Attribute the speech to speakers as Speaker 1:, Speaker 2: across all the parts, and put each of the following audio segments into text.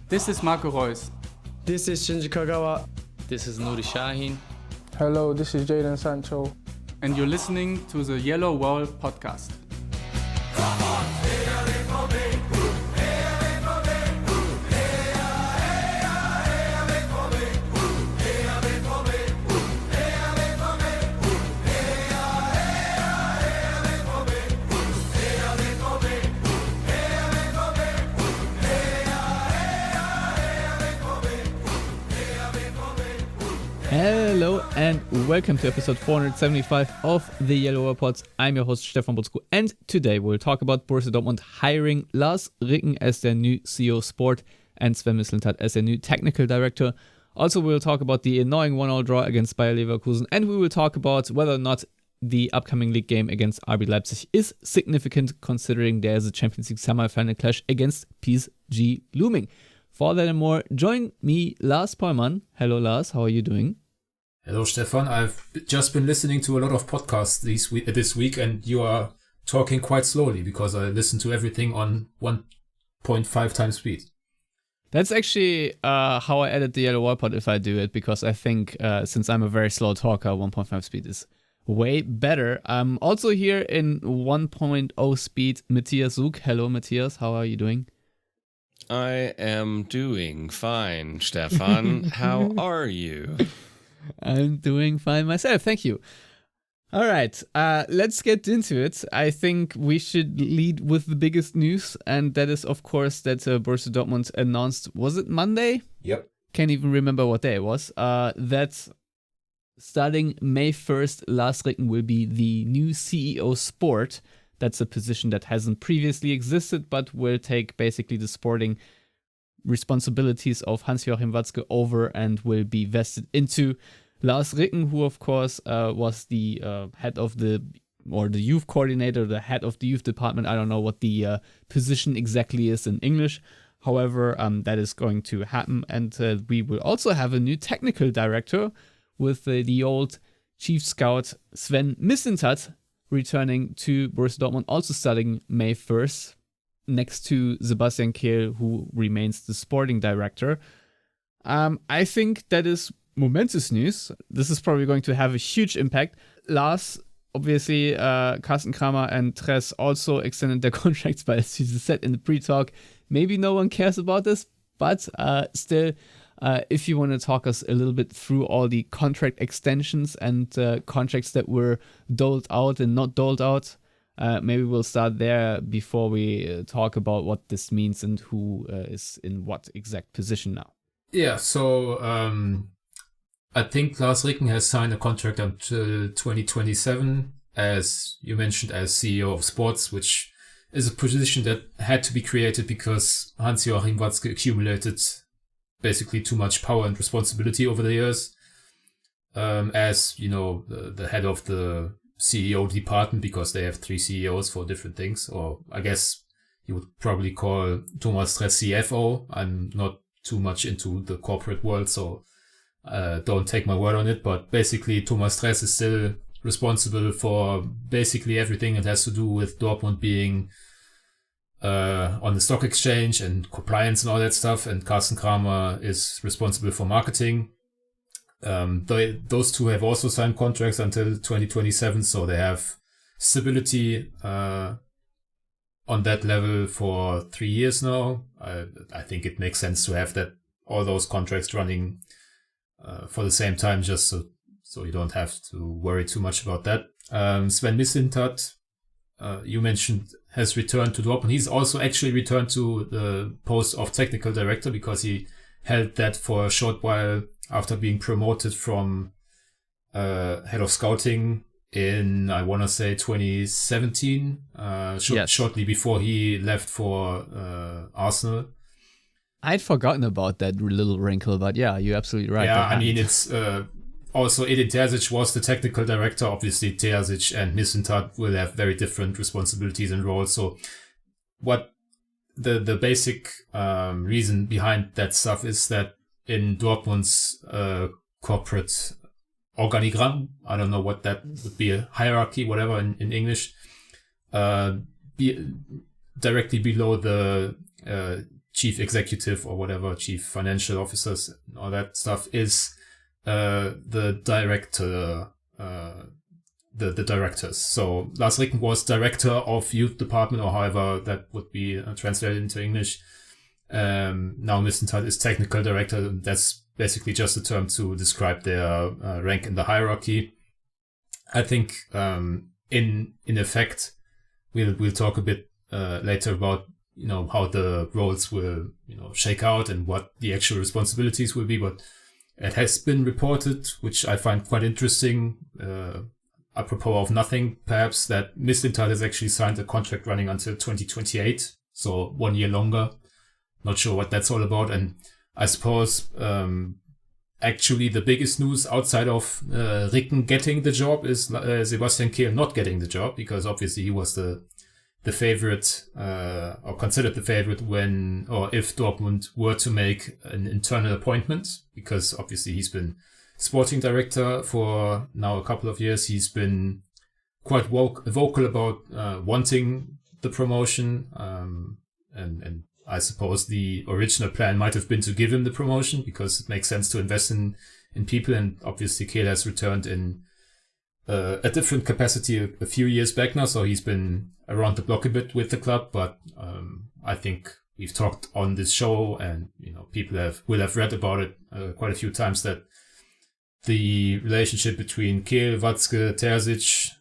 Speaker 1: This is Marco Reus.
Speaker 2: This is Shinji Kagawa.
Speaker 3: This is Nuri Shahin.
Speaker 4: Hello, this is Jadon Sancho.
Speaker 1: And you're listening to the Yellow Wall podcast.
Speaker 3: Hello and welcome to episode 475 of the Yellow Wall Pods. I'm your host Stefan Butzko, and today we'll talk about Borussia Dortmund hiring Lars Ricken as their new CEO of Sport and Sven Mislintat as their new technical director. Also, we'll talk about the annoying 1-1 draw against Bayer Leverkusen, and we will talk about whether or not the upcoming league game against RB Leipzig is significant, considering there is a Champions League semi-final clash against PSG looming. For that and more, join me, Lars Pollmann. Hello, Lars. How are you doing?
Speaker 5: Hello, Stefan. I've just been listening to a lot of podcasts this week, and you are talking quite slowly because I listen to everything on 1.5 times speed.
Speaker 3: That's actually how I edit the Yellow Wall Pod if I do it, because I think since I'm a very slow talker, 1.5 speed is way better. I'm also here in 1.0 speed, Matthias Zug. Hello, Matthias. How are you doing?
Speaker 6: I am doing fine, Stefan. How are you?
Speaker 3: I'm doing fine myself, thank you. All right, let's get into it. I think we should lead with the biggest news, and that is, of course, that Borussia Dortmund announced, was it Monday?
Speaker 5: Yep.
Speaker 3: Can't even remember what day it was. That starting May 1st, Lars Ricken will be the new CEO Sport. That's a position that hasn't previously existed, but will take basically the sporting responsibilities of Hans-Joachim Watzke over and will be vested into Lars Ricken, who of course was the head of the youth coordinator, the head of the youth department. I don't know what the position exactly is in English. However, that is going to happen, and we will also have a new technical director with the old chief scout Sven Mislintat returning to Borussia Dortmund, also starting May 1st. Next to Sebastian Kehl, who remains the sporting director. I think that is momentous news. This is probably going to have a huge impact. Lars, obviously, Carsten Kramer and Tres also extended their contracts, but as you said in the pre-talk, maybe no one cares about this, but still, if you want to talk us a little bit through all the contract extensions and contracts that were doled out and not doled out, maybe we'll start there before we talk about what this means and who is in what exact position now.
Speaker 5: Yeah, so I think Lars Ricken has signed a contract until 2027, as you mentioned, as CEO of Sports, which is a position that had to be created because Hans-Joachim Watzke accumulated basically too much power and responsibility over the years. As, you know, the head of the CEO department, because they have 3 CEOs for different things, or I guess you would probably call Thomas Stress CFO. I'm not too much into the corporate world, so don't take my word on it, but basically Thomas Stress is still responsible for basically everything that has to do with Dortmund being on the stock exchange and compliance and all that stuff, and Carsten Kramer is responsible for marketing. Those two have also signed contracts until 2027, so they have stability on that level for 3 years now. I think it makes sense to have that all those contracts running for the same time, just so you don't have to worry too much about that. Sven Mislintat, you mentioned, has returned to Dortmund. He's also actually returned to the post of technical director because he held that for a short while after being promoted from head of scouting in, I want to say, 2017,
Speaker 3: yes.
Speaker 5: Shortly before he left for Arsenal.
Speaker 3: I'd forgotten about that little wrinkle, but yeah, you're absolutely right.
Speaker 5: Yeah, I mean, it's also Edin Terzic was the technical director. Obviously, Terzic and Mislintat will have very different responsibilities and roles. So what the basic reason behind that stuff is that in Dortmund's corporate organigram, I don't know what that would be, a hierarchy, whatever in English, directly below the chief executive or whatever, chief financial officers, and all that stuff is the director, the directors. So Lars Ricken was director of youth department, or however that would be translated into English. Now Mislintat is technical director. That's basically just a term to describe their rank in the hierarchy. I think in effect we'll talk a bit later about how the roles will shake out and what the actual responsibilities will be, but it has been reported, which I find quite interesting, apropos of nothing perhaps, that Mislintat has actually signed a contract running until 2028, so 1 year longer. Not sure what that's all about. And I suppose actually the biggest news outside of Ricken getting the job is Sebastian Kehl not getting the job, because obviously he was the favorite, or considered the favorite when, or if Dortmund were to make an internal appointment, because obviously he's been sporting director for now a couple of years. He's been quite vocal about wanting the promotion, and I suppose the original plan might have been to give him the promotion because it makes sense to invest in people, and obviously Kehl has returned in a different capacity a few years back now, so he's been around the block a bit with the club. But I think we've talked on this show, and people will have read about it quite a few times, that the relationship between Kehl, Watzke, Terzic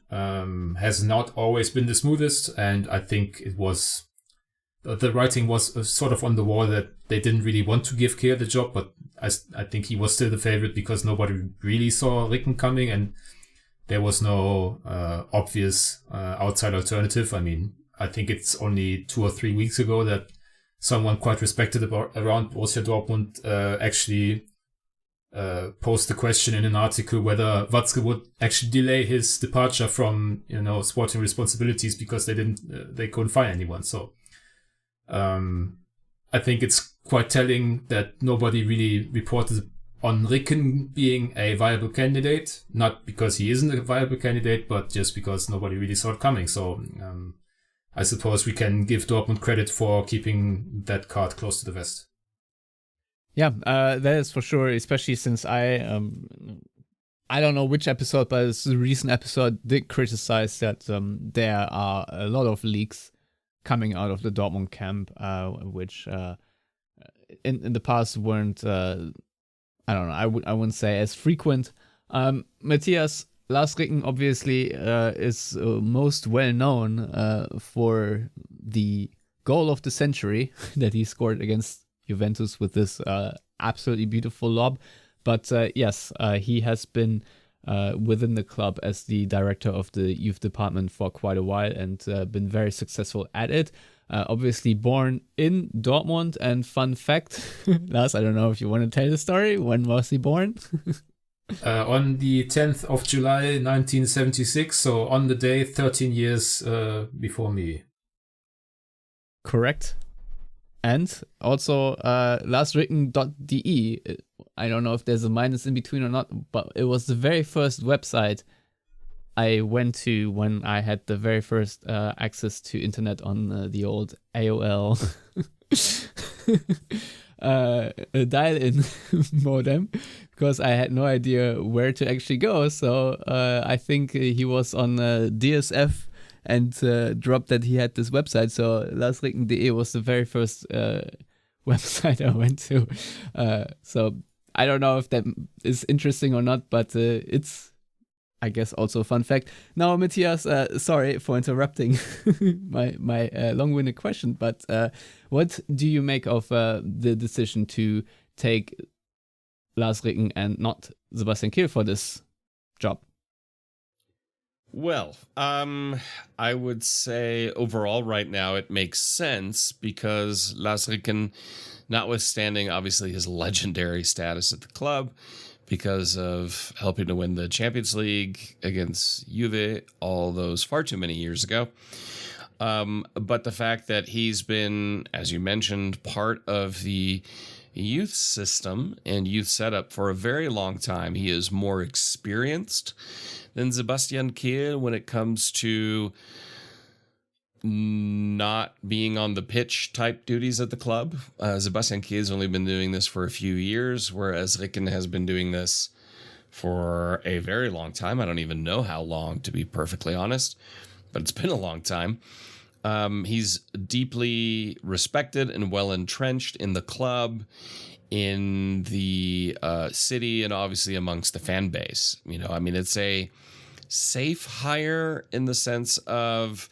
Speaker 5: has not always been the smoothest, and I think the writing was sort of on the wall that they didn't really want to give Kehl the job, but I think he was still the favorite because nobody really saw Ricken coming, and there was no obvious outside alternative. I mean, I think it's only 2 or 3 weeks ago that someone quite respected around Borussia Dortmund actually posed the question in an article whether Watzke would actually delay his departure from sporting responsibilities because they couldn't find anyone. So I think it's quite telling that nobody really reported on Ricken being a viable candidate, not because he isn't a viable candidate, but just because nobody really saw it coming. So I suppose we can give Dortmund credit for keeping that card close to the vest.
Speaker 3: Yeah, that is for sure, especially since I don't know which episode, but it's a recent episode, did criticize that there are a lot of leaks coming out of the Dortmund camp, which in the past weren't, I don't know, I wouldn't say as frequent. Matthias, Lars Ricken obviously is most well known for the goal of the century that he scored against Juventus with this absolutely beautiful lob. But yes, he has been within the club as the director of the youth department for quite a while and been very successful at it. Obviously born in Dortmund, and fun fact, Lars, I don't know if you want to tell the story. When was he born?
Speaker 5: On the 10th of July, 1976, so on the day 13 years before me.
Speaker 3: Correct. And also larsricken.de. I don't know if there's a minus in between or not, but it was the very first website I went to when I had the very first access to internet on the old AOL dial-in modem, because I had no idea where to actually go. So I think he was on DSF and dropped that he had this website. So larsricken.de was the very first website I went to. So I don't know if that is interesting or not, but it's, I guess, also a fun fact. Now, Matthias, sorry for interrupting my long-winded question, but what do you make of the decision to take Lars Ricken and not Sebastian Kehl for this job?
Speaker 6: Well, I would say overall right now it makes sense because Lars Ricken, notwithstanding obviously his legendary status at the club because of helping to win the Champions League against Juve all those far too many years ago, but the fact that he's been, as you mentioned, part of the youth system and youth setup for a very long time, he is more experienced than Sebastian Kehl when it comes to not being on the pitch type duties at the club. Sebastian Kehl has only been doing this for a few years, whereas Ricken has been doing this for a very long time. I don't even know how long, to be perfectly honest, but it's been a long time. He's deeply respected and well entrenched in the club, in the city, and obviously amongst the fan base. It's a safe hire in the sense of,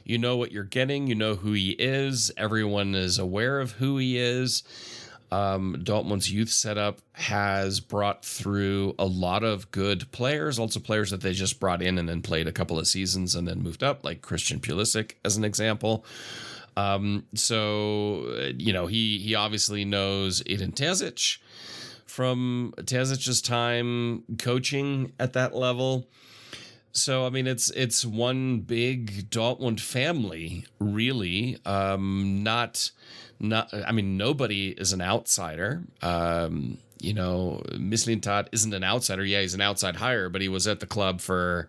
Speaker 6: you know what you're getting, you know who he is, everyone is aware of who he is. Dortmund's youth setup has brought through a lot of good players, also players that they just brought in and then played a couple of seasons and then moved up, like Christian Pulisic as an example. He obviously knows Edin Terzic from Terzic's time coaching at that level. So, it's one big Dortmund family, really. Nobody is an outsider. Mislintat isn't an outsider. Yeah, he's an outside hire, but he was at the club for,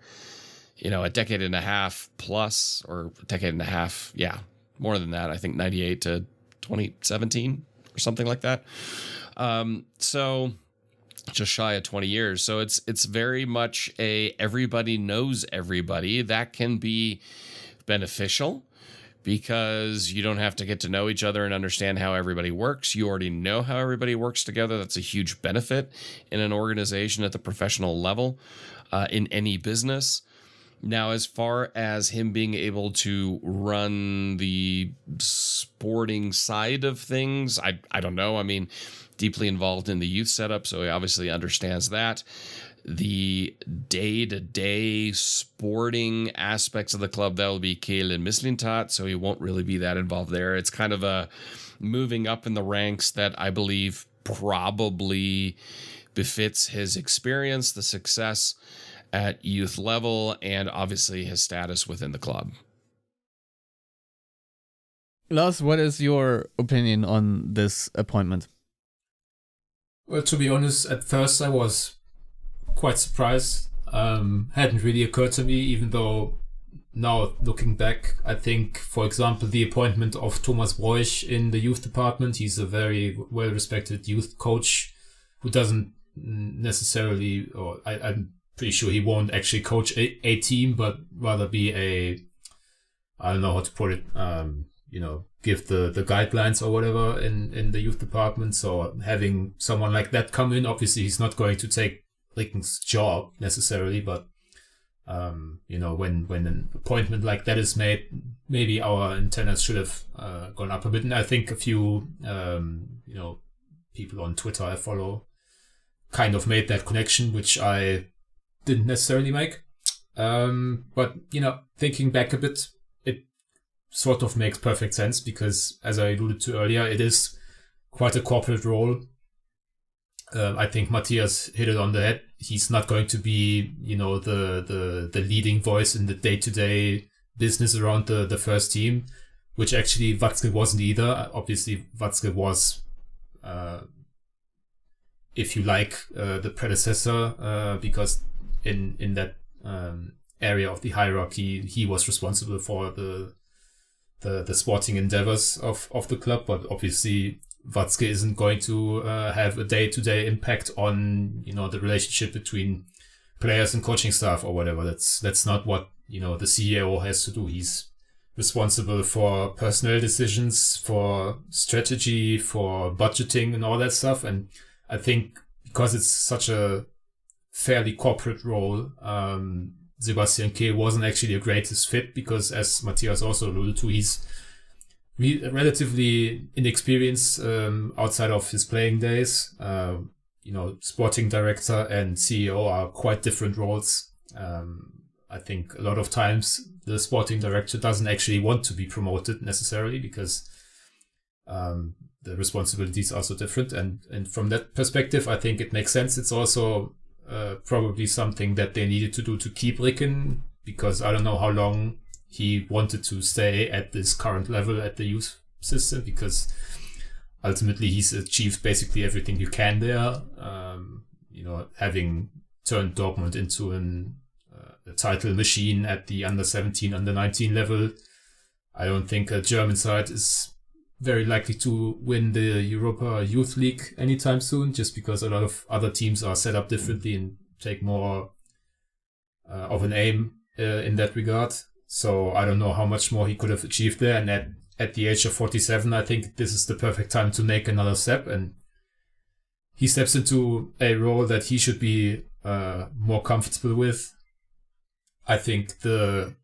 Speaker 6: a decade and a half plus, or a decade and a half. Yeah, more than that. I think 98 to 2017 or something like that. So just shy of 20 years. So it's very much everybody knows everybody. That can be beneficial because you don't have to get to know each other and understand how everybody works. You already know how everybody works together. That's a huge benefit in an organization at the professional level, in any business. Now, as far as him being able to run the sporting side of things, I don't know. Deeply involved in the youth setup, so he obviously understands that. The day-to-day sporting aspects of the club, that will be Kehl and Mislintat, so he won't really be that involved there. It's kind of a moving up in the ranks that I believe probably befits his experience, the success at youth level, and obviously his status within the club.
Speaker 3: Lars, what is your opinion on this appointment?
Speaker 5: Well, to be honest, at first I was quite surprised. Hadn't really occurred to me, even though now looking back, I think, for example, the appointment of Thomas Broich in the youth department, he's a very well-respected youth coach who doesn't necessarily, or I'm pretty sure he won't actually coach a team, but rather be I don't know how to put it, give the guidelines or whatever in the youth department. So having someone like that come in, obviously he's not going to take Ricken's job necessarily, but when an appointment like that is made, maybe our antennas should have gone up a bit. And I think a few people on Twitter I follow kind of made that connection, which I didn't necessarily make. But thinking back a bit, it sort of makes perfect sense because, as I alluded to earlier, it is quite a corporate role. I think Matthias hit it on the head. He's not going to be, the leading voice in the day-to-day business around the first team, which actually Watzke wasn't either. Obviously, Watzke was, if you like, the predecessor, because in that area of the hierarchy, he was responsible for the sporting endeavors of the club. But obviously, Watzke isn't going to have a day-to-day impact on the relationship between players and coaching staff or whatever. That's not what the CEO has to do. He's responsible for personnel decisions, for strategy, for budgeting and all that stuff. And I think because it's such a fairly corporate role, Sebastian Kehl wasn't actually the greatest fit because, as Matthias also alluded to, he's relatively inexperienced outside of his playing days. Sporting director and CEO are quite different roles. I think a lot of times the sporting director doesn't actually want to be promoted necessarily because the responsibilities are so different. And from that perspective, I think it makes sense. It's also probably something that they needed to do to keep Ricken, because I don't know how long he wanted to stay at this current level at the youth system, because ultimately he's achieved basically everything you can there. Having turned Dortmund into a title machine at the under 17, under 19 level, I don't think a German side is very likely to win the Europa Youth League anytime soon, just because a lot of other teams are set up differently and take more of an aim in that regard. So I don't know how much more he could have achieved there. And at the age of 47, I think this is the perfect time to make another step. And he steps into a role that he should be more comfortable with. I think the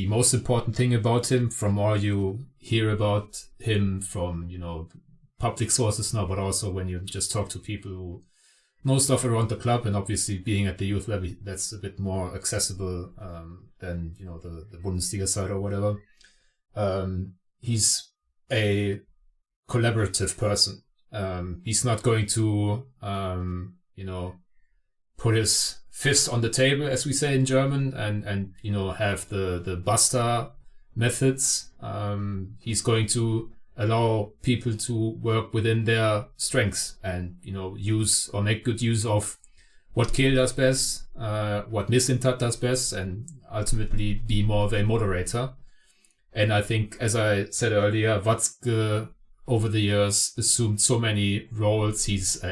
Speaker 5: most important thing about him, from all you hear about him from, public sources now, but also when you just talk to people who know stuff around the club, and obviously being at the youth level, that's a bit more accessible than, the Bundesliga side or whatever. He's a collaborative person. He's not going to, put his fist on the table, as we say in German, and have the Basta methods. He's going to allow people to work within their strengths and, use or make good use of what Kehl does best, what Mislintat does best, and ultimately be more of a moderator. And I think, as I said earlier, Watzke over the years assumed so many roles. He's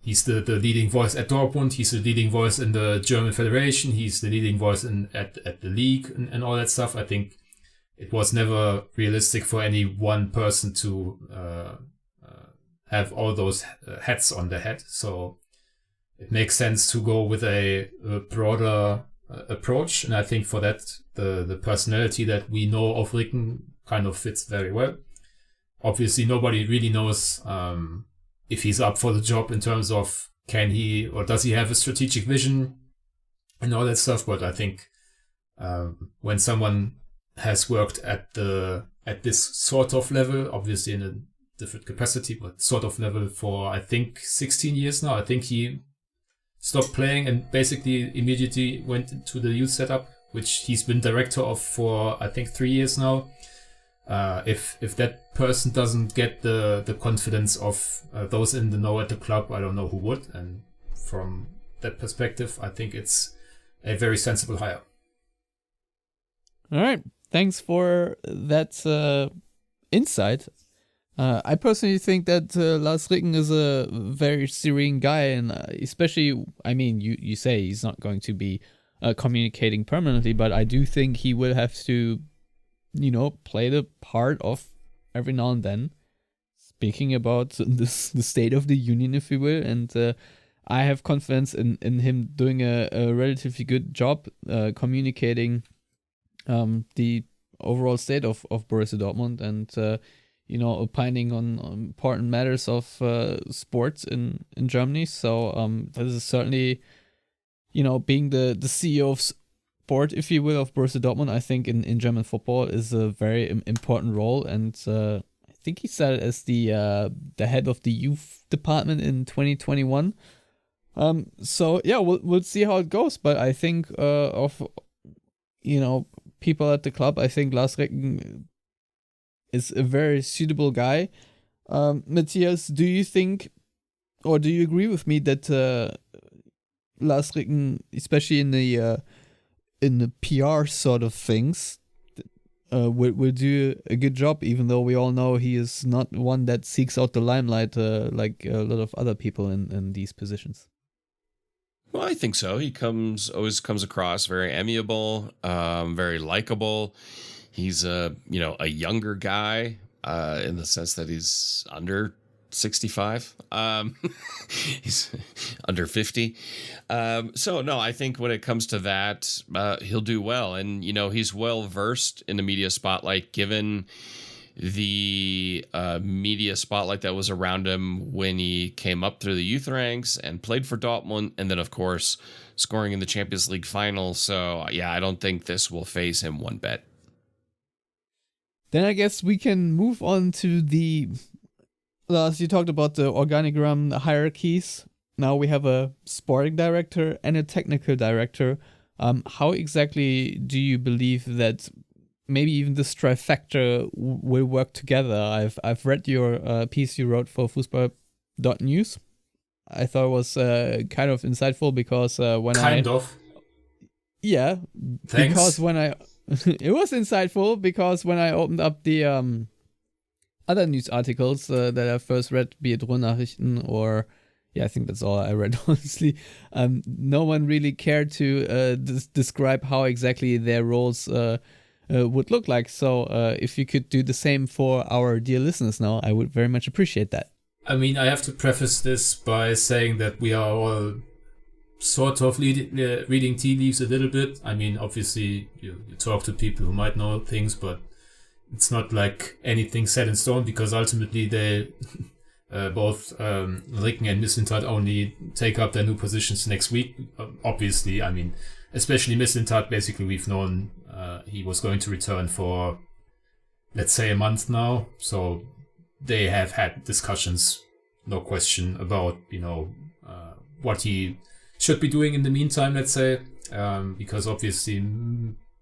Speaker 5: he's the leading voice at Dortmund. He's the leading voice in the German Federation. He's the leading voice at the league and all that stuff. I think it was never realistic for any one person to have all those hats on their head. So it makes sense to go with a broader approach. And I think for that, the personality that we know of Ricken kind of fits very well. Obviously, nobody really knows if he's up for the job in terms of can he or does he have a strategic vision and all that stuff. But I think when someone has worked at this sort of level, obviously in a different capacity, but sort of level for, I think, 16 years now. I think he stopped playing and basically immediately went into the youth setup, which he's been director of for, I think, 3 years now. If that person doesn't get the confidence of those in the know at the club, I don't know who would. And from that perspective, I think it's a very sensible hire.
Speaker 3: All right. Thanks for that insight. I personally think that Lars Ricken is a very serene guy, and especially, I mean, you say he's not going to be communicating permanently, but I do think he will have to, play the part of every now and then speaking about the state of the union, if you will, and I have confidence in him doing a relatively good job communicating the overall state of Borussia Dortmund and opining on important matters of sports in Germany. So this is certainly, being the CEO of sport, if you will, of Borussia Dortmund, I think in German football is a very important role. And I think he started as the head of the youth department in 2021. So yeah, we'll see how it goes. But I think of people at the club, I think Lars Ricken is a very suitable guy. Matthias, do you think, or do you agree with me that Lars Ricken, especially in the PR sort of things, will do a good job, even though we all know he is not one that seeks out the limelight like a lot of other people in these positions?
Speaker 6: Well, I think so. He always comes across very amiable, very likable. He's a younger guy in the sense that he's under 65. He's under 50. So no, I think when it comes to that, he'll do well. And, he's well versed in the media spotlight, given the media spotlight that was around him when he came up through the youth ranks and played for Dortmund. And then, of course, scoring in the Champions League final. So, yeah, I don't think this will faze him one bit.
Speaker 3: Then I guess we can move on to Lars, you talked about the organigram hierarchies. Now we have a sporting director and a technical director. How exactly do you believe that maybe even this trifecta will work together? I've read your piece you wrote for Fußball.news. I thought it was kind of insightful because Yeah,
Speaker 5: Thanks.
Speaker 3: because when I it was insightful because when I opened up the other news articles that I first read, be it Ruhrnachrichten or I think that's all I read, honestly. No one really cared to describe how exactly their roles would look like. So if you could do the same for our dear listeners now, I would very much appreciate that.
Speaker 5: I mean, I have to preface this by saying that we are all sort of reading tea leaves a little bit. I mean, obviously, you talk to people who might know things, but it's not like anything set in stone because ultimately they... both Ricken and Mislintat only take up their new positions next week. Obviously, I mean, especially Mislintat, basically we've known he was going to return for, let's say, a month now. So they have had discussions, no question, about, what he should be doing in the meantime, let's say, because obviously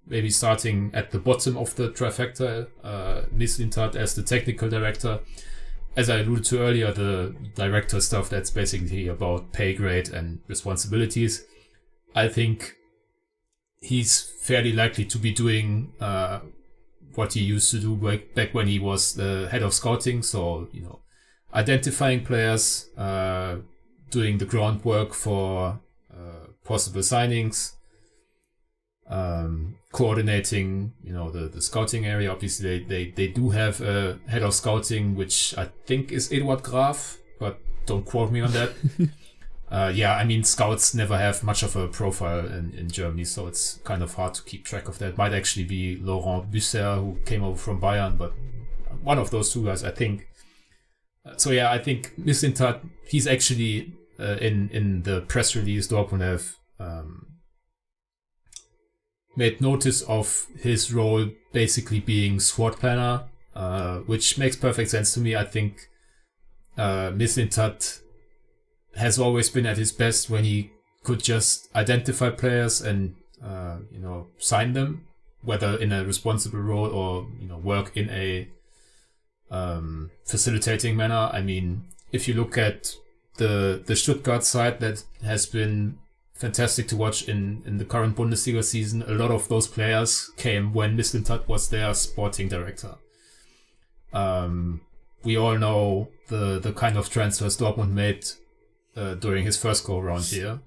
Speaker 5: maybe starting at the bottom of the trifecta, Mislintat as the technical director. As I alluded to earlier, the director stuff, that's basically about pay grade and responsibilities. I think he's fairly likely to be doing what he used to do back when he was the head of scouting. So, identifying players, doing the groundwork for possible signings, coordinating, the scouting area. Obviously, they do have a head of scouting, which I think is Eduard Graf, but don't quote me on that. I mean, scouts never have much of a profile in Germany, so it's kind of hard to keep track of that. Might actually be Laurent Busser, who came over from Bayern, but one of those two guys, I think. I think Mislintat, he's actually in the press release, Dortmund have made notice of his role basically being squad planner, which makes perfect sense to me. I think Mislintat has always been at his best when he could just identify players and sign them, whether in a responsible role or work in a facilitating manner. I mean, if you look at the Stuttgart side, that has been fantastic to watch in the current Bundesliga season. A lot of those players came when Mislintat was their sporting director. We all know the kind of transfers Dortmund made during his first go around here.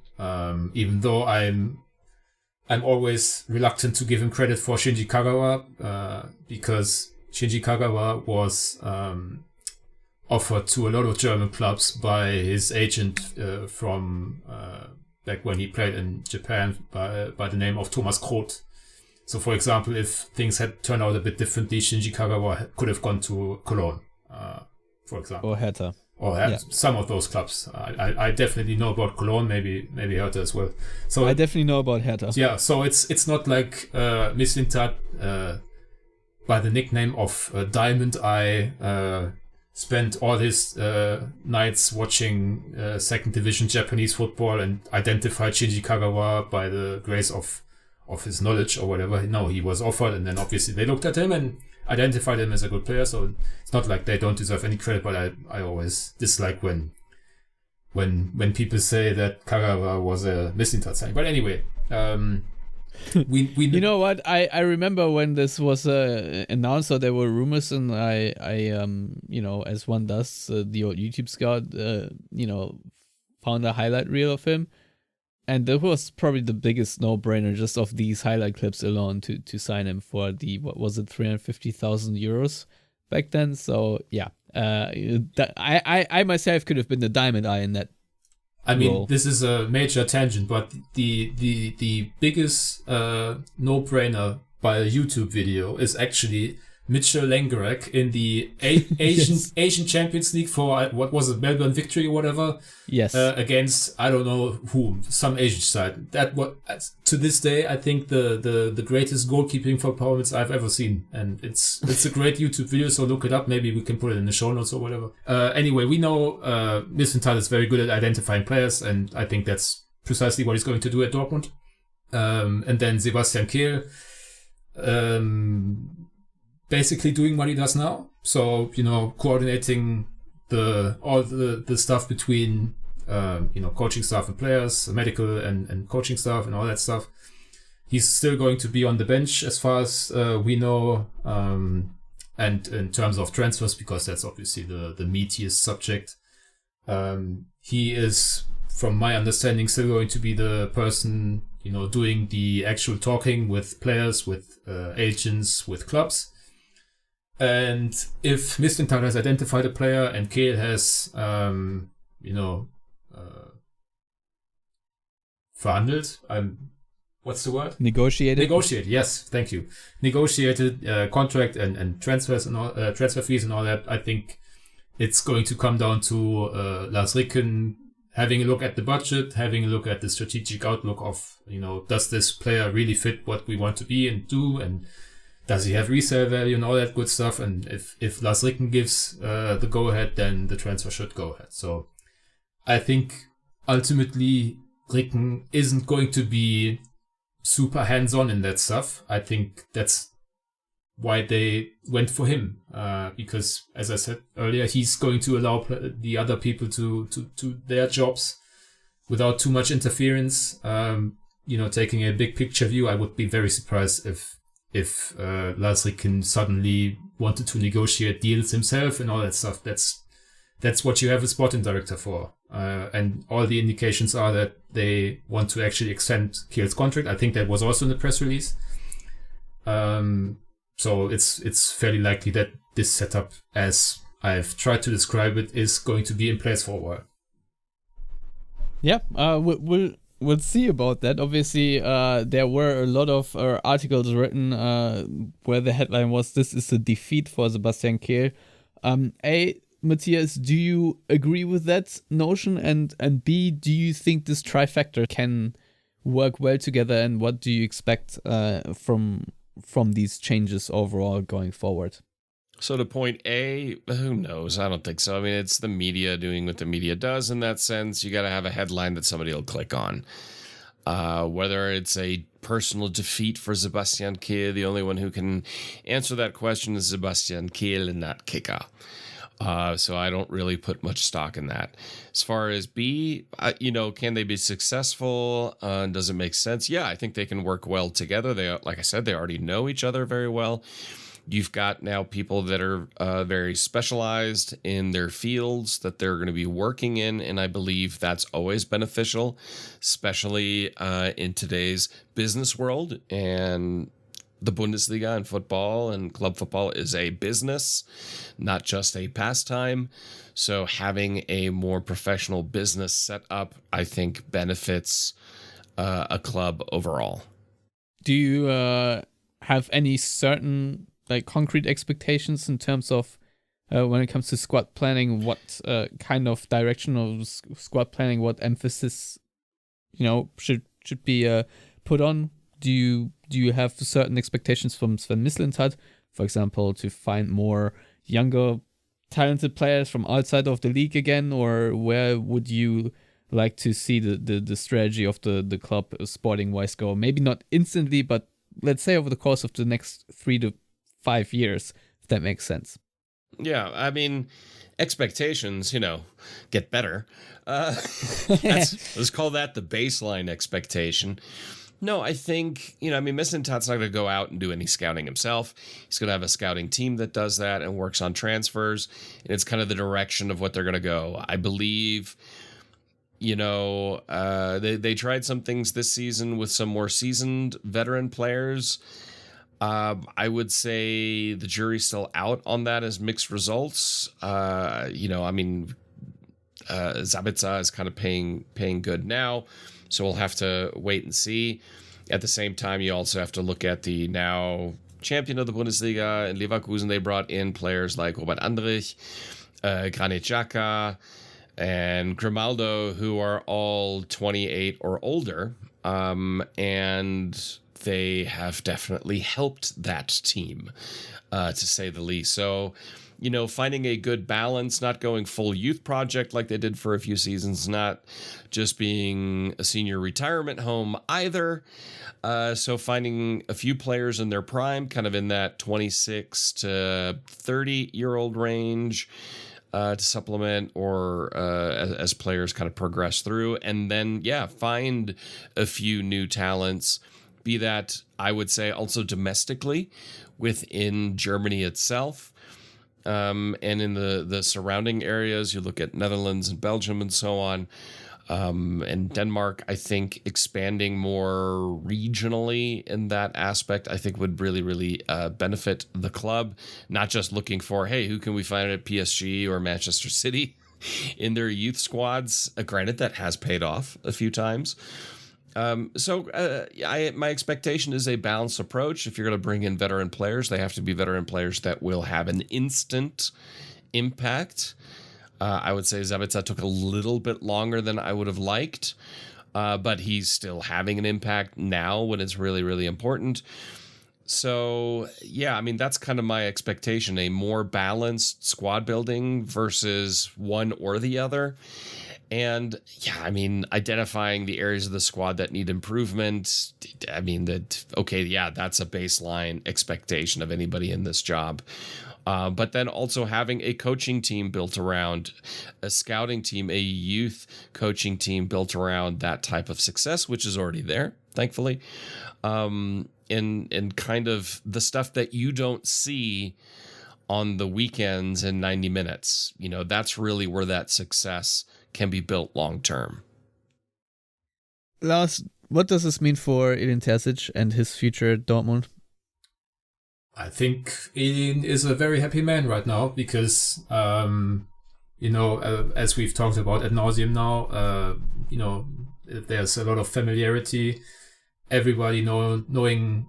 Speaker 5: Even though I'm always reluctant to give him credit for Shinji Kagawa, because Shinji Kagawa was offered to a lot of German clubs by his agent from back when he played in Japan by the name of Thomas Kroth. So, for example, if things had turned out a bit differently, Shinji Kagawa could have gone to Cologne, for example.
Speaker 3: Or Hertha.
Speaker 5: Or some of those clubs. I definitely know about Cologne, maybe Hertha as well. So
Speaker 3: I definitely know about Hertha.
Speaker 5: Yeah, so it's not like Mislintat, by the nickname of Diamond Eye, spent all his nights watching second division Japanese football and identified Shinji Kagawa by the grace of his knowledge or whatever. No, he was offered, and then obviously they looked at him and identified him as a good player. So it's not like they don't deserve any credit, but I always dislike when people say that Kagawa was a Mislintat signing. But anyway, we
Speaker 3: you know what? I remember when this was announced, or there were rumors, and I as one does, the old YouTube scout, found a highlight reel of him, and that was probably the biggest no-brainer just of these highlight clips alone to sign him for the, what was it, 350,000 euros back then. So yeah, I myself could have been the Diamond Eye in that.
Speaker 5: I mean, this is a major tangent, but the biggest no-brainer by a YouTube video is actually Mitchell Langerack in the Asian Champions League for, what was it, Melbourne Victory or whatever?
Speaker 3: Yes.
Speaker 5: Against, I don't know whom, some Asian side. That to this day, I think the greatest goalkeeping performance I've ever seen. And it's a great YouTube video, so look it up. Maybe we can put it in the show notes or whatever. Anyway, we know Mislintat is very good at identifying players, and I think that's precisely what he's going to do at Dortmund. And then Sebastian Kehl, basically doing what he does now. So, coordinating all the stuff between, coaching staff and players, medical and coaching staff and all that stuff. he's still going to be on the bench as far as we know. And in terms of transfers, because that's obviously the meatiest subject, he is, from my understanding, still going to be the person, doing the actual talking with players, with agents, with clubs. And if Mislintat has identified a player and Kehl has, verhandelt, what's the word?
Speaker 3: Negotiated,
Speaker 5: yes, thank you. Negotiated contract and transfers and all, transfer fees and all that. I think it's going to come down to Lars Ricken having a look at the budget, having a look at the strategic outlook of, does this player really fit what we want to be and do, and does he have resale value and all that good stuff? And if Lars Ricken gives the go-ahead, then the transfer should go ahead. So I think ultimately Ricken isn't going to be super hands-on in that stuff. I think that's why they went for him, because, as I said earlier, he's going to allow the other people to their jobs without too much interference. Taking a big picture view, I would be very surprised if Lars Ricken suddenly wanted to negotiate deals himself and all that stuff. That's what you have a sporting director for. And all the indications are that they want to actually extend Kehl's contract. I think that was also in the press release. So it's fairly likely that this setup, as I've tried to describe it, is going to be in place for a while.
Speaker 3: Yeah, we'll see about that. Obviously, there were a lot of articles written where the headline was, "This is a defeat for Sebastian Kehl." Matthias, do you agree with that notion? And B, do you think this trifecta can work well together? And what do you expect from these changes overall going forward?
Speaker 6: So to point A, who knows? I don't think so. I mean, it's the media doing what the media does in that sense. You got to have a headline that somebody will click on. Whether it's a personal defeat for Sebastian Kehl, the only one who can answer that question is Sebastian Kehl and not Kicker. So I don't really put much stock in that. As far as B, can they be successful? Does it make sense? Yeah, I think they can work well together. Like I said, they already know each other very well. You've got now people that are very specialized in their fields that they're going to be working in, and I believe that's always beneficial, especially in today's business world. And the Bundesliga and football and club football is a business, not just a pastime. So having a more professional business setup, I think, benefits a club overall.
Speaker 3: Do you have any certain concrete expectations in terms of when it comes to squad planning? What kind of direction of squad planning? What emphasis should be put on? Do you have certain expectations from Sven Mislintat, for example, to find more younger, talented players from outside of the league again, or where would you like to see the strategy of the club sporting wise go? Maybe not instantly, but let's say over the course of the next 3 to 5 years, if that makes sense.
Speaker 6: Yeah, I mean, expectations, get better. Let's call that the baseline expectation. No, I think, Mislintat's not going to go out and do any scouting himself. He's going to have a scouting team that does that and works on transfers. And it's kind of the direction of what they're going to go. I believe, they tried some things this season with some more seasoned veteran players. I would say the jury's still out on that as mixed results. Zabitza is kind of paying good now. So we'll have to wait and see. At the same time, you also have to look at the now champion of the Bundesliga in Leverkusen. They brought in players like Robert Andrich, Granit Xhaka, and Grimaldo, who are all 28 or older. And they have definitely helped that team, to say the least. So, finding a good balance, not going full youth project like they did for a few seasons, not just being a senior retirement home either. So finding a few players in their prime, kind of in that 26 to 30-year-old range, to supplement or as players kind of progress through. And then, find a few new talents, be that, I would say, also domestically within Germany itself. And in the surrounding areas, you look at Netherlands and Belgium and so on. And Denmark, I think expanding more regionally in that aspect, I think would really, really benefit the club. Not just looking for, hey, who can we find at PSG or Manchester City in their youth squads. Granted, that has paid off a few times. My expectation is a balanced approach. If you're going to bring in veteran players, they have to be veteran players that will have an instant impact. I would say Zabitza took a little bit longer than I would have liked, but he's still having an impact now when it's really, really important. So, yeah, I mean, that's kind of my expectation, a more balanced squad building versus one or the other. And, yeah, I mean, identifying the areas of the squad that need improvement, I mean, that's a baseline expectation of anybody in this job. But then also having a coaching team built around a scouting team, a youth coaching team built around that type of success, which is already there, thankfully. And kind of the stuff that you don't see on the weekends in 90 minutes. You know, that's really where that success can be built long term.
Speaker 3: Lars, what does this mean for Edin Terzic and his future at Dortmund?
Speaker 5: I think Edin is a very happy man right now because, as we've talked about ad nauseum now, there's a lot of familiarity, everybody knowing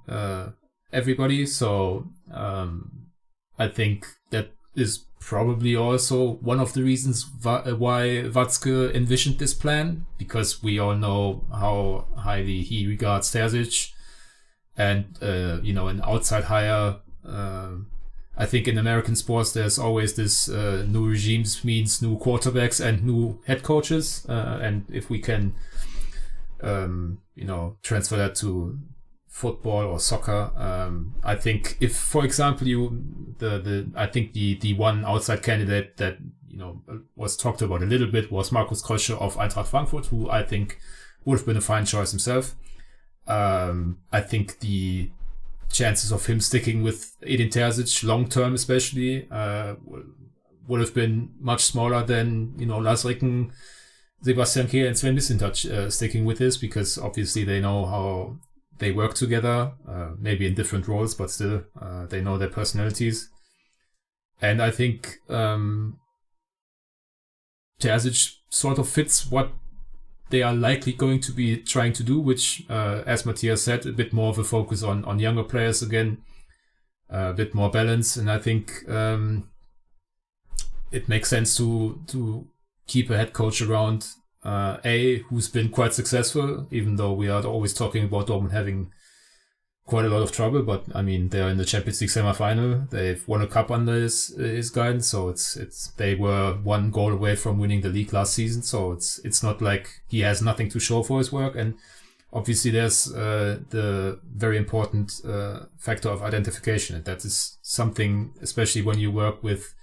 Speaker 5: everybody. So I think that is probably also one of the reasons why Watzke envisioned this plan, because we all know how highly he regards Terzic. And, an outside hire, I think in American sports, there's always this new regimes means new quarterbacks and new head coaches. And if we can, transfer that to football or soccer, I think if, for example, I think the one outside candidate that, was talked about a little bit was Markus Krösche of Eintracht Frankfurt, who I think would have been a fine choice himself. I think the chances of him sticking with Edin Terzic long term, especially, would have been much smaller than Lars Ricken, Sebastian Kehl, and Sven Mislintat sticking with this, because obviously they know how they work together, maybe in different roles, but still they know their personalities. And I think Terzic sort of fits what they are likely going to be trying to do, which, as Matthias said, a bit more of a focus on younger players again, a bit more balance. And I think it makes sense to keep a head coach around, who's been quite successful, even though we are always talking about Dortmund having quite a lot of trouble. But I mean, they're in the Champions League semi-final. They've won a cup under his guidance, so they were one goal away from winning the league last season. So it's not like he has nothing to show for his work. And obviously, there's the very important factor of identification, and that is something, especially when you work with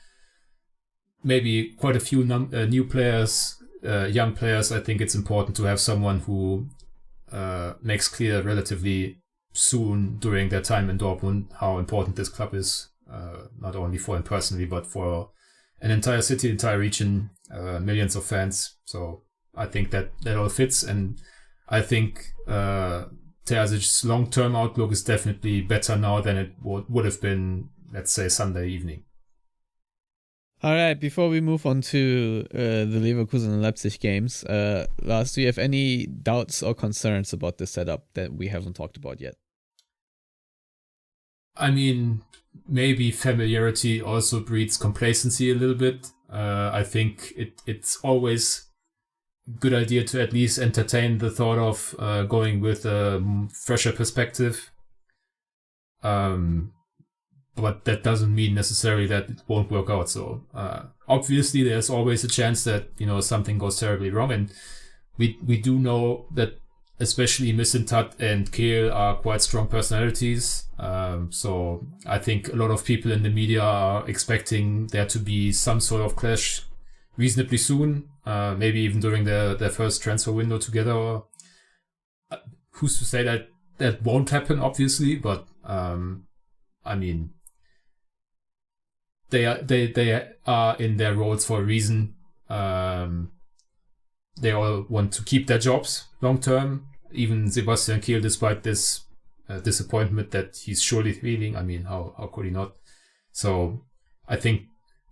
Speaker 5: maybe quite a few new players, young players. I think it's important to have someone who makes clear relatively soon during their time in Dortmund how important this club is, not only for him personally, but for an entire city, entire region, millions of fans. So I think that all fits, and I think Terzic's long-term outlook is definitely better now than it would have been, let's say, Sunday evening.
Speaker 3: All right, before we move on to the Leverkusen and Leipzig games, Lars, do you have any doubts or concerns about the setup that we haven't talked about yet?
Speaker 5: I mean, maybe familiarity also breeds complacency a little bit. I think it's always a good idea to at least entertain the thought of going with a fresher perspective. But that doesn't mean necessarily that it won't work out. So obviously there's always a chance that, something goes terribly wrong. And we do know that especially Mislintat and Kehl are quite strong personalities. So I think a lot of people in the media are expecting there to be some sort of clash reasonably soon, maybe even during their first transfer window together. Or, who's to say that that won't happen, obviously, but I mean, they are in their roles for a reason. They all want to keep their jobs long term. Even Sebastian Kehl, despite this disappointment that he's surely feeling. I mean, how could he not? So I think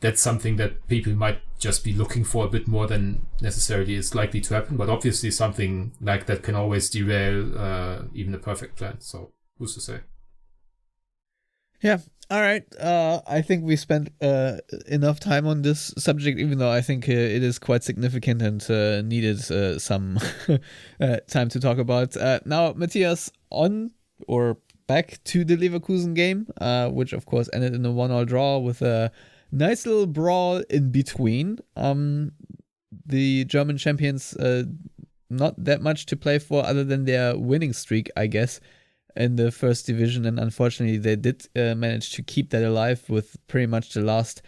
Speaker 5: that's something that people might just be looking for a bit more than necessarily is likely to happen. But obviously something like that can always derail even a perfect plan. So who's to say?
Speaker 3: Yeah. All right. I think we spent enough time on this subject, even though I think it is quite significant and needed some time to talk about. Now, Matthias, on or back to the Leverkusen game, which of course ended in a 1-1 draw with a nice little brawl in between. The German champions, not that much to play for other than their winning streak, I guess, in the first division, and unfortunately they did manage to keep that alive with pretty much the last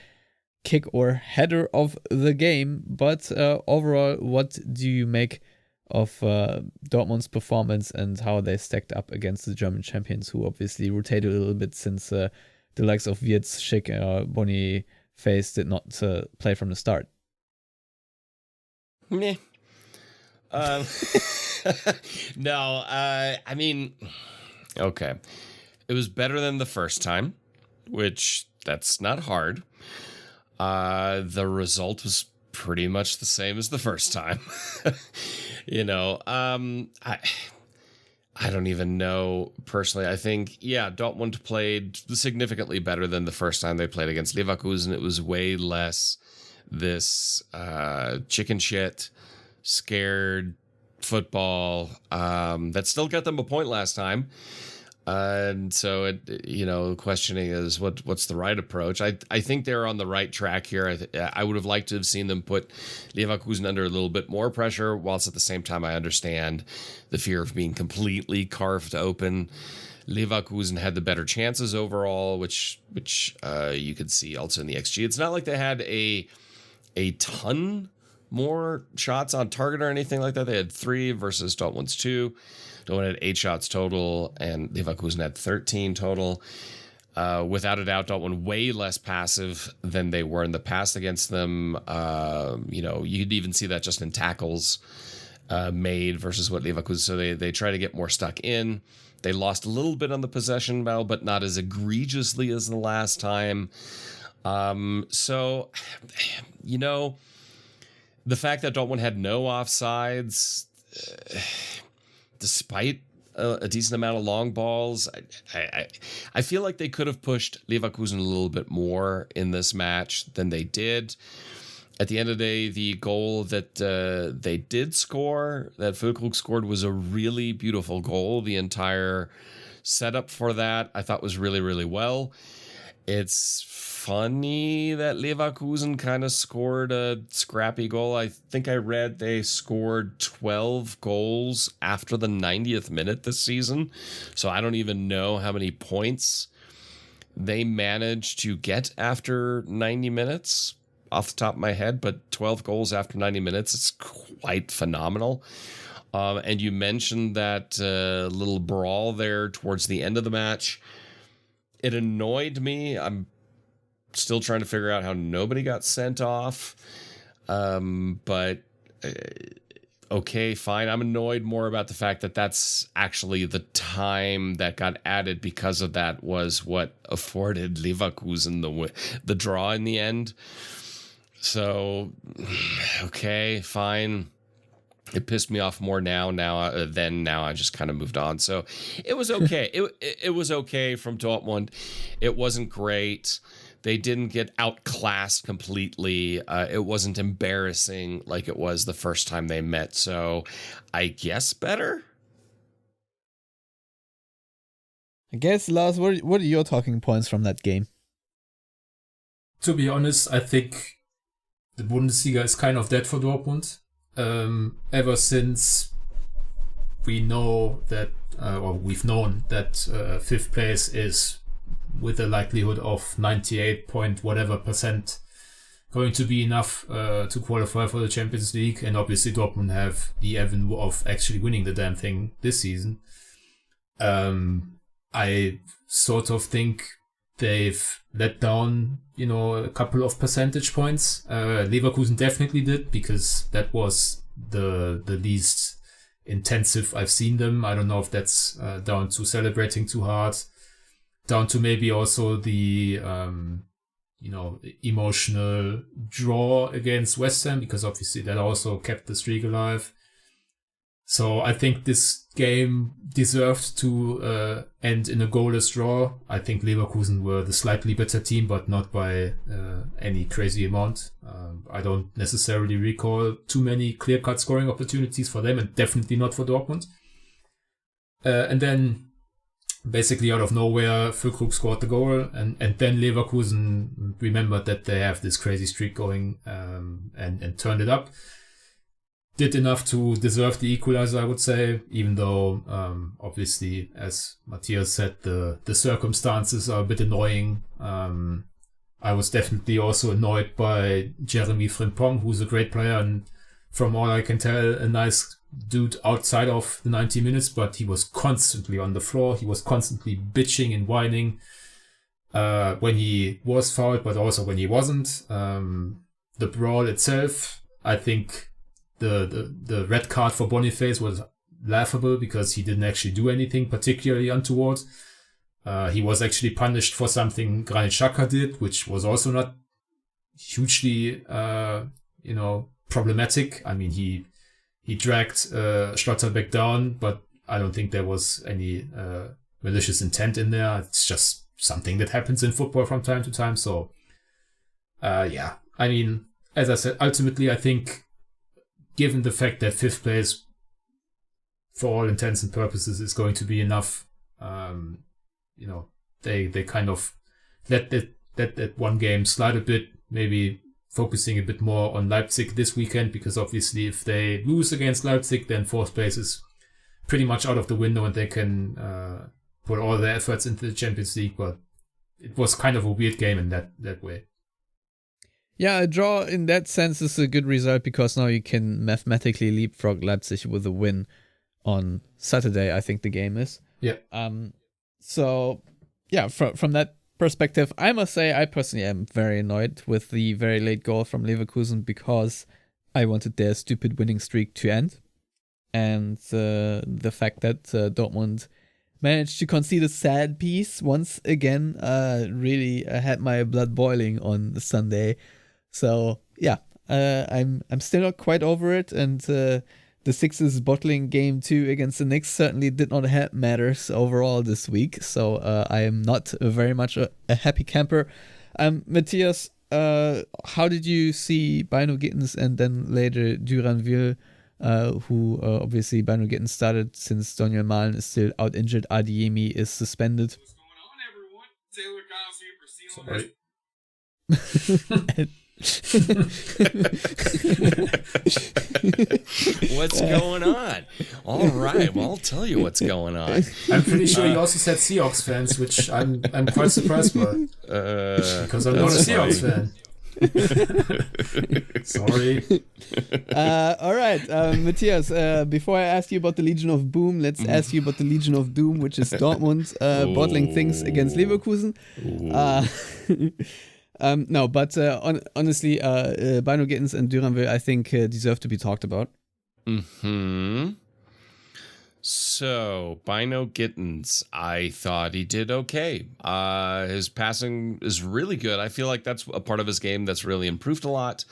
Speaker 3: kick or header of the game. But overall, what do you make of Dortmund's performance and how they stacked up against the German champions, who obviously rotated a little bit since the likes of Wirtz, Schick, Boniface did not play from the start?
Speaker 6: Meh. No, I mean, okay. It was better than the first time, which that's not hard. The result was pretty much the same as the first time. I don't even know personally. I think, Dortmund played significantly better than the first time they played against Leverkusen. It was way less this chicken shit, scared football that still got them a point last time. And so, questioning is what's the right approach. I think they're on the right track here. I would have liked to have seen them put Leverkusen under a little bit more pressure, whilst at the same time I understand the fear of being completely carved open. Leverkusen had the better chances overall, which you could see also in the XG. It's not like they had a ton more shots on target or anything like that. They had 3 versus Dortmund's 2. Dortmund had 8 shots total, and Leverkusen had 13 total. Without a doubt, Dortmund way less passive than they were in the past against them. You could even see that just in tackles made versus what Leverkusen. So they try to get more stuck in. They lost a little bit on the possession battle, but not as egregiously as the last time. The fact that Dortmund had no offsides, despite a decent amount of long balls, I feel like they could have pushed Leverkusen a little bit more in this match than they did. At the end of the day, the goal that they did score, that Füllkrug scored, was a really beautiful goal. The entire setup for that I thought was really, really well. It's funny that Leverkusen kind of scored a scrappy goal. I think I read they scored 12 goals after the 90th minute this season. So I don't even know how many points they managed to get after 90 minutes off the top of my head, but 12 goals after 90 minutes, it's quite phenomenal. And you mentioned that little brawl there towards the end of the match. It annoyed me. I'm still trying to figure out how nobody got sent off. But okay, fine. I'm annoyed more about the fact that that's actually the time that got added because of that was what afforded Leverkusen the draw in the end. So, okay, fine. It pissed me off more now I just kind of moved on. So it was okay. it was okay from Dortmund. It wasn't great. They didn't get outclassed completely. It wasn't embarrassing like it was the first time they met. So I guess better.
Speaker 3: I guess, Lars, what are your talking points from that game?
Speaker 5: To be honest, I think the Bundesliga is kind of dead for Dortmund. Ever since we know that, or we've known that 5th place is with a likelihood of 98 point whatever percent going to be enough to qualify for the Champions League, and obviously Dortmund have the avenue of actually winning the damn thing this season. I sort of think they've let down, a couple of percentage points. Leverkusen definitely did, because that was the least intensive I've seen them. I don't know if that's down to celebrating too hard, down to maybe also the emotional draw against West Ham, because obviously that also kept the streak alive. So I think this game deserved to end in a goalless draw. I think Leverkusen were the slightly better team, but not by any crazy amount. I don't necessarily recall too many clear-cut scoring opportunities for them, and definitely not for Dortmund. And then basically out of nowhere, Füllkrug scored the goal, and then Leverkusen remembered that they have this crazy streak going, and turned it up. Did enough to deserve the equalizer, I would say, even though obviously, as Matthias said, the circumstances are a bit annoying. I was definitely also annoyed by Jeremy Frimpong, who's a great player, and from all I can tell, a nice dude outside of the 90 minutes, but he was constantly on the floor. He was constantly bitching and whining when he was fouled, but also when he wasn't. The brawl itself, I think the red card for Boniface was laughable, because he didn't actually do anything particularly untoward. He was actually punished for something Granit Xhaka did, which was also not hugely, problematic. I mean, he dragged Schlotterbeck down, but I don't think there was any malicious intent in there. It's just something that happens in football from time to time. So, I mean, as I said, ultimately, I think, given the fact that fifth place, for all intents and purposes, is going to be enough, they kind of let that one game slide a bit, maybe focusing a bit more on Leipzig this weekend, because obviously if they lose against Leipzig, then fourth place is pretty much out of the window, and they can put all their efforts into the Champions League. But it was kind of a weird game in that way.
Speaker 3: Yeah, a draw in that sense is a good result, because now you can mathematically leapfrog Leipzig with a win on Saturday, I think the game is.
Speaker 5: Yeah.
Speaker 3: So, yeah, from that perspective, I must say I personally am very annoyed with the very late goal from Leverkusen, because I wanted their stupid winning streak to end. And the fact that Dortmund managed to concede a sad piece once again really had my blood boiling on Sunday. So yeah, I'm still not quite over it, and the Sixers bottling game 2 against the Knicks certainly did not help matters overall this week. So I am not very much a happy camper. Matthias, how did you see Bino Gittens and then later Duranville, who obviously Bino Gittens started since Daniel Malen is still out injured, Adeyemi is suspended.
Speaker 7: What's going on, everyone? Taylor Kyle's here for
Speaker 5: Sorry.
Speaker 6: What's going on? All right, well, I'll tell you what's going on.
Speaker 5: I'm pretty sure you also said Seahawks fans, which I'm quite surprised by, because I'm not a Seahawks fan. Sorry.
Speaker 3: All right, Matthias, before I ask you about the Legion of Boom, let's ask you about the Legion of Doom, which is Dortmund bottling things against Leverkusen. No, but honestly, Bino Gittens and Duranville, I think, deserve to be talked about.
Speaker 6: So, Bino Gittens, I thought he did okay. His passing is really good. I feel like that's a part of his game that's really improved a lot.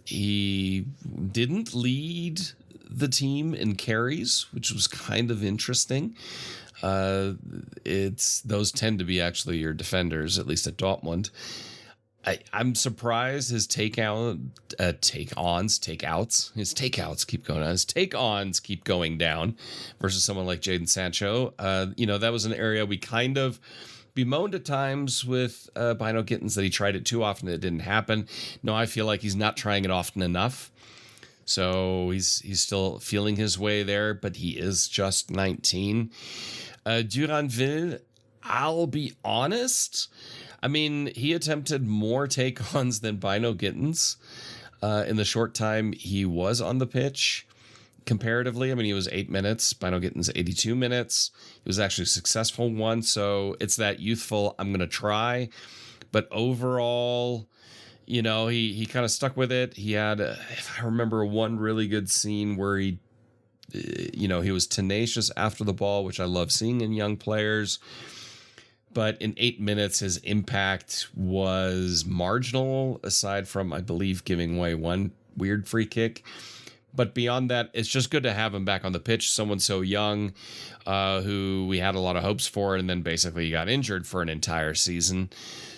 Speaker 6: He didn't lead the team in carries, which was kind of interesting. Those tend to be actually your defenders, at least at Dortmund. I'm surprised his take-ons keep going down versus someone like Jadon Sancho. That was an area we kind of bemoaned at times with Bino Gittens, that he tried it too often, it didn't happen. No, I feel like he's not trying it often enough. So he's still feeling his way there, but he is just 19. Duranville, I'll be honest, I mean, he attempted more take-ons than Bino Gittens in the short time he was on the pitch. comparatively. I mean, he was 8 minutes. Bino Gittins 82 minutes. He was actually a successful one. So it's that youthful, I'm going to try. But overall, he kind of stuck with it. He had, if I remember, one really good scene where he was tenacious after the ball, which I love seeing in young players. But in 8 minutes, his impact was marginal, aside from, I believe, giving away one weird free kick. But beyond that, it's just good to have him back on the pitch. Someone so young, who we had a lot of hopes for, and then basically got injured for an entire season.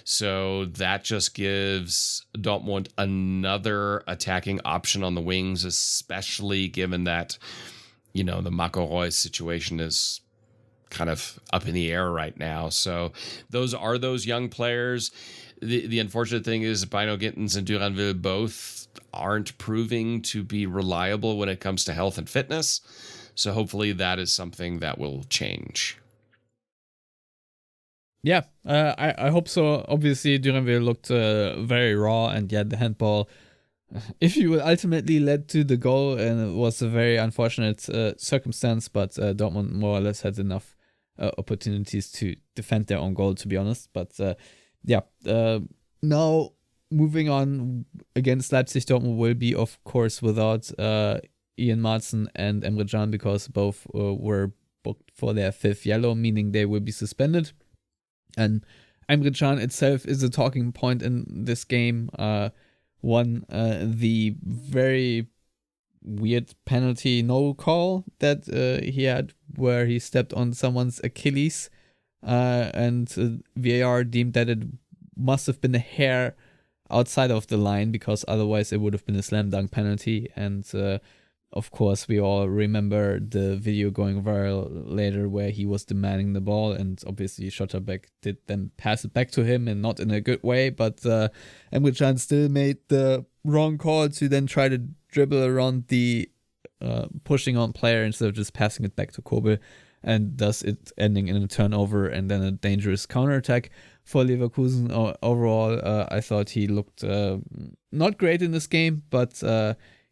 Speaker 6: So that just gives Dortmund another attacking option on the wings, especially given that, the Marco Reus situation is kind of up in the air right now. So those are those young players. The unfortunate thing is Bino Gittins and Duranville both aren't proving to be reliable when it comes to health and fitness. So hopefully that is something that will change.
Speaker 3: Yeah, I hope so. Obviously, Duranville looked very raw, and the handball, if you will, ultimately led to the goal, and it was a very unfortunate circumstance, but Dortmund more or less had enough opportunities to defend their own goal, to be honest. But now moving on against Leipzig, Dortmund will be, of course, without Ian Maatsen and Emre Can, because both were booked for their 5th yellow, meaning they will be suspended. And Emre Can itself is a talking point in this game. The very weird penalty no call that he had, where he stepped on someone's Achilles, and VAR deemed that it must have been a hair outside of the line, because otherwise it would have been a slam dunk penalty. And of course, we all remember the video going viral later where he was demanding the ball, and obviously Schotterbeck did then pass it back to him, and not in a good way, but Emre Can still made the wrong call to then try to dribble around the pushing on player instead of just passing it back to Kobel, and thus it ending in a turnover and then a dangerous counterattack for Leverkusen. Overall, I thought he looked not great in this game, but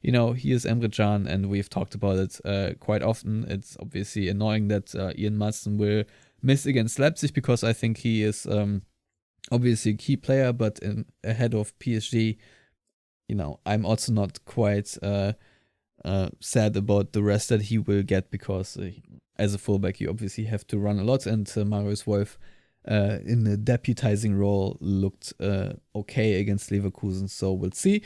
Speaker 3: he is Emre Can, and we've talked about it quite often. It's obviously annoying that Ian Maatsen will miss against Leipzig, because I think he is obviously a key player, but ahead of PSG, I'm also not quite sad about the rest that he will get, because as a fullback, you obviously have to run a lot, and Marius Wolf in the deputizing role looked okay against Leverkusen, so we'll see.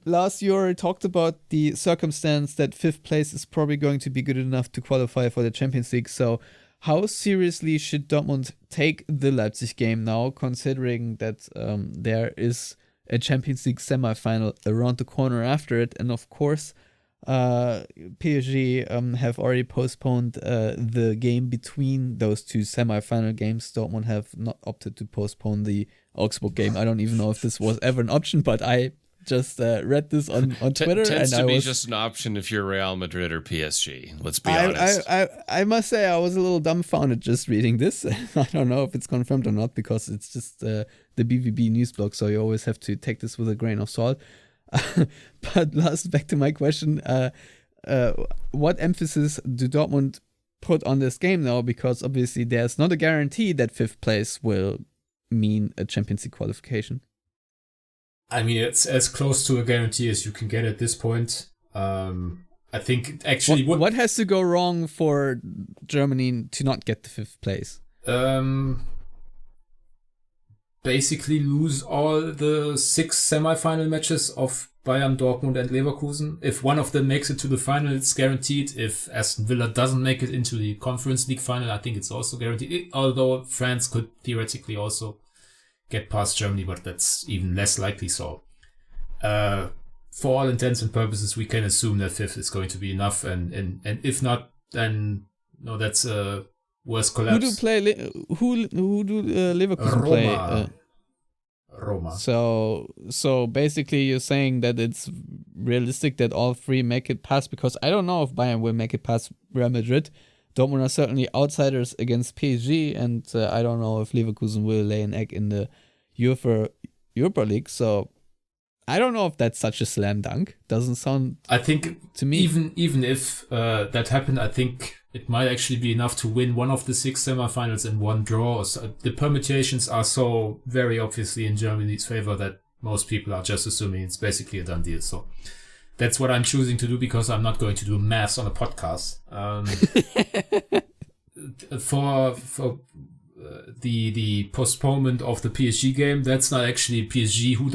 Speaker 3: Lars, you already talked about the circumstance that 5th place is probably going to be good enough to qualify for the Champions League. So how seriously should Dortmund take the Leipzig game now, considering that there is a Champions League semi-final around the corner after it? And of course, PSG have already postponed the game between those two semi-final games. Dortmund have not opted to postpone the Augsburg game. I don't even know if this was ever an option, but I just read this on Twitter.
Speaker 6: Tends to be just an option if you're Real Madrid or PSG. Let's be honest.
Speaker 3: I must say I was a little dumbfounded just reading this. I don't know if it's confirmed or not, because it's just the BVB news blog, so you always have to take this with a grain of salt. But last, back to my question, what emphasis do Dortmund put on this game now? Because obviously there's not a guarantee that 5th place will mean a Champions League qualification.
Speaker 5: I mean, it's as close to a guarantee as you can get at this point. I think actually
Speaker 3: what has to go wrong for Germany to not get the 5th place?
Speaker 5: Basically lose all the 6 semi-final matches of Bayern, Dortmund and Leverkusen. If one of them makes it to the final, it's guaranteed. If Aston Villa doesn't make it into the Conference League final, I think it's also guaranteed. Although France could theoretically also get past Germany, but that's even less likely. So for all intents and purposes, we can assume that 5th is going to be enough, and if not, then no, that's a worse collapse.
Speaker 3: Who do Leverkusen play?
Speaker 5: Roma.
Speaker 3: So basically you're saying that it's realistic that all 3 make it past, because I don't know if Bayern will make it past Real Madrid. Dortmund are certainly outsiders against PSG, and I don't know if Leverkusen will lay an egg in the Europa League. So I don't know if that's such a slam dunk. Doesn't sound.
Speaker 5: I think
Speaker 3: to me,
Speaker 5: even if that happened, I think it might actually be enough to win one of the 6 semifinals and 1 draw. So the permutations are so very obviously in Germany's favor that most people are just assuming it's basically a done deal. So that's what I'm choosing to do because I'm not going to do maths on a podcast. For the postponement of the PSG game, that's not actually PSG who've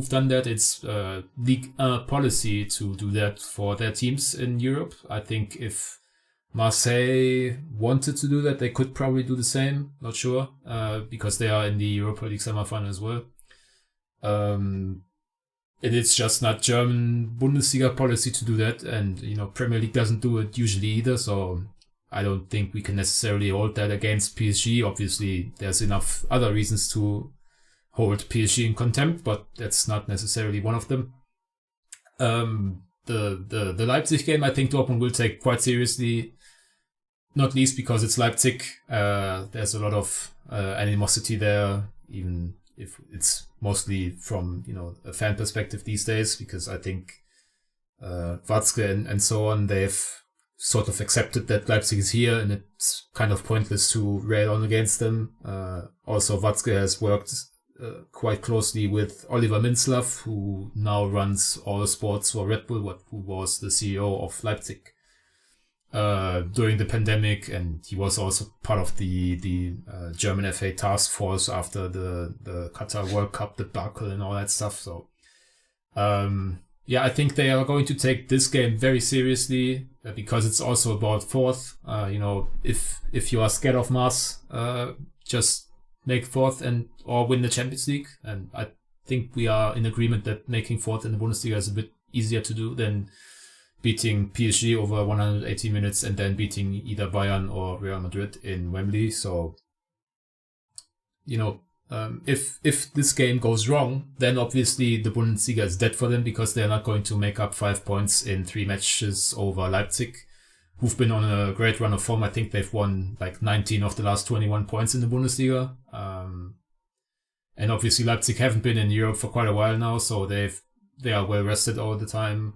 Speaker 5: done that. It's Ligue 1 policy to do that for their teams in Europe. I think if Marseille wanted to do that, they could probably do the same. Not sure, because they are in the Europa League semifinal as well. It is just not German Bundesliga policy to do that, and Premier League doesn't do it usually either. So I don't think we can necessarily hold that against PSG. Obviously, there's enough other reasons to hold PSG in contempt, but that's not necessarily one of them. The Leipzig game, I think Dortmund will take quite seriously, not least because it's Leipzig. There's a lot of animosity there, even if it's mostly from a fan perspective these days, because I think Watzke and so on, they've sort of accepted that Leipzig is here, and it's kind of pointless to rail on against them. Also, Watzke has worked quite closely with Oliver Minzlaff, who now runs all sports for Red Bull, who was the CEO of Leipzig during the pandemic, and he was also part of the German FA task force after the Qatar World Cup debacle and all that stuff. So I think they are going to take this game very seriously because it's also about fourth. If you are scared of Mars, just make fourth or win the Champions League. And I think we are in agreement that making fourth in the Bundesliga is a bit easier to do than beating PSG over 180 minutes and then beating either Bayern or Real Madrid in Wembley. So, if this game goes wrong, then obviously the Bundesliga is dead for them because they're not going to make up 5 points in 3 matches over Leipzig, who've been on a great run of form. I think they've won like 19 of the last 21 points in the Bundesliga. And obviously Leipzig haven't been in Europe for quite a while now, so they are well rested all the time,